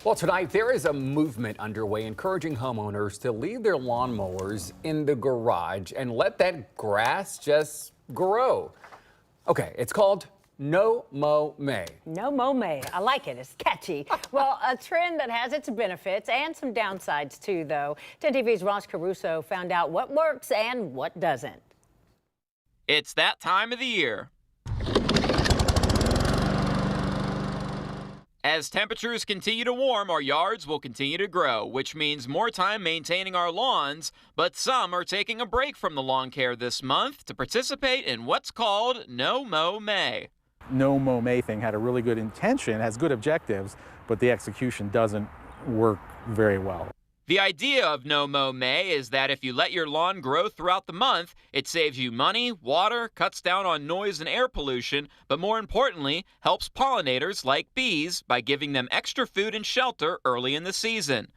Well, tonight there is a movement underway encouraging homeowners to leave their lawnmowers in the garage and let that grass just grow. Okay, it's called No Mow May. No Mow May. I like it. It's catchy. Well, a trend that has its benefits and some downsides too, though. 10 TV's Ross Caruso found out what works and what doesn't. It's that time of the year. As temperatures continue to warm, our yards will continue to grow, which means more time maintaining our lawns, but some are taking a break from the lawn care this month to participate in what's called No Mow May. No Mow May thing had a really good intention, has good objectives, but the execution doesn't work very well. The idea of No Mow May is that if you let your lawn grow throughout the month, it saves you money, water, cuts down on noise and air pollution, but more importantly, helps pollinators like bees by giving them extra food and shelter early in the season.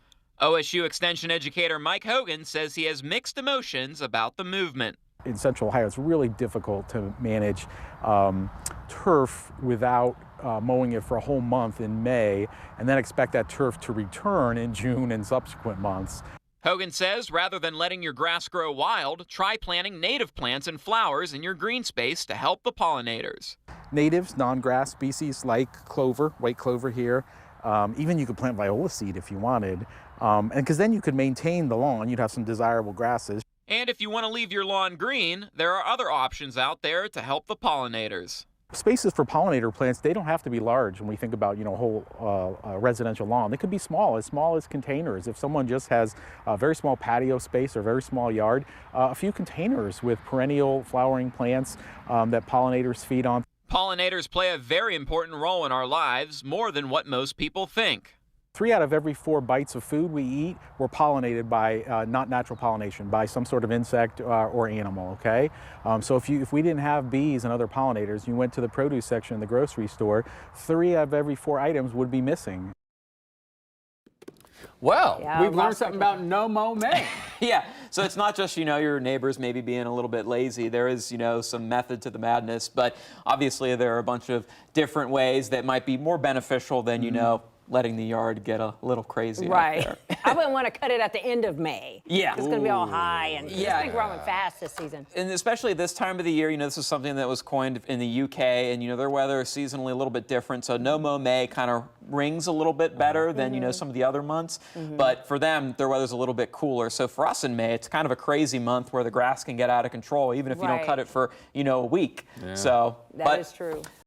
OSU Extension educator Mike Hogan says he has mixed emotions about the movement. In Central Ohio, it's really difficult to manage turf without mowing it for a whole month in May and then expect that turf to return in June and subsequent months. Hogan says rather than letting your grass grow wild, try planting native plants and flowers in your green space to help the pollinators. Natives, non-grass species like clover, white clover here, even you could plant viola seed if you wanted, and because then you could maintain the lawn, you'd have some desirable grasses. And if you want to leave your lawn green, there are other options out there to help the pollinators. Spaces for pollinator plants, they don't have to be large when we think about, a whole residential lawn. They could be small as containers. If someone just has a very small patio space or very small yard, a few containers with perennial flowering plants that pollinators feed on. Pollinators play a very important role in our lives, more than what most people think. 3 out of every 4 bites of food we eat were pollinated by not natural pollination, by some sort of insect or animal, okay? So if we didn't have bees and other pollinators, you went to the produce section in the grocery store, 3 out of every 4 items would be missing. Well, we've learned something about No Mow May. Yeah, so it's not just, your neighbors maybe being a little bit lazy. There is, some method to the madness, but obviously there are a bunch of different ways that might be more beneficial than, letting the yard get a little crazy Right. out there. I wouldn't want to cut it at the end of May. Yeah. It's going to be all high and it's Yeah. been growing fast this season. And especially this time of the year, this is something that was coined in the UK, and, their weather is seasonally a little bit different. So No Mow May kind of rings a little bit better than, some of the other months. But for them, their weather's a little bit cooler. So for us in May, it's kind of a crazy month where the grass can get out of control, even if you don't cut it for, a week. That So, is true.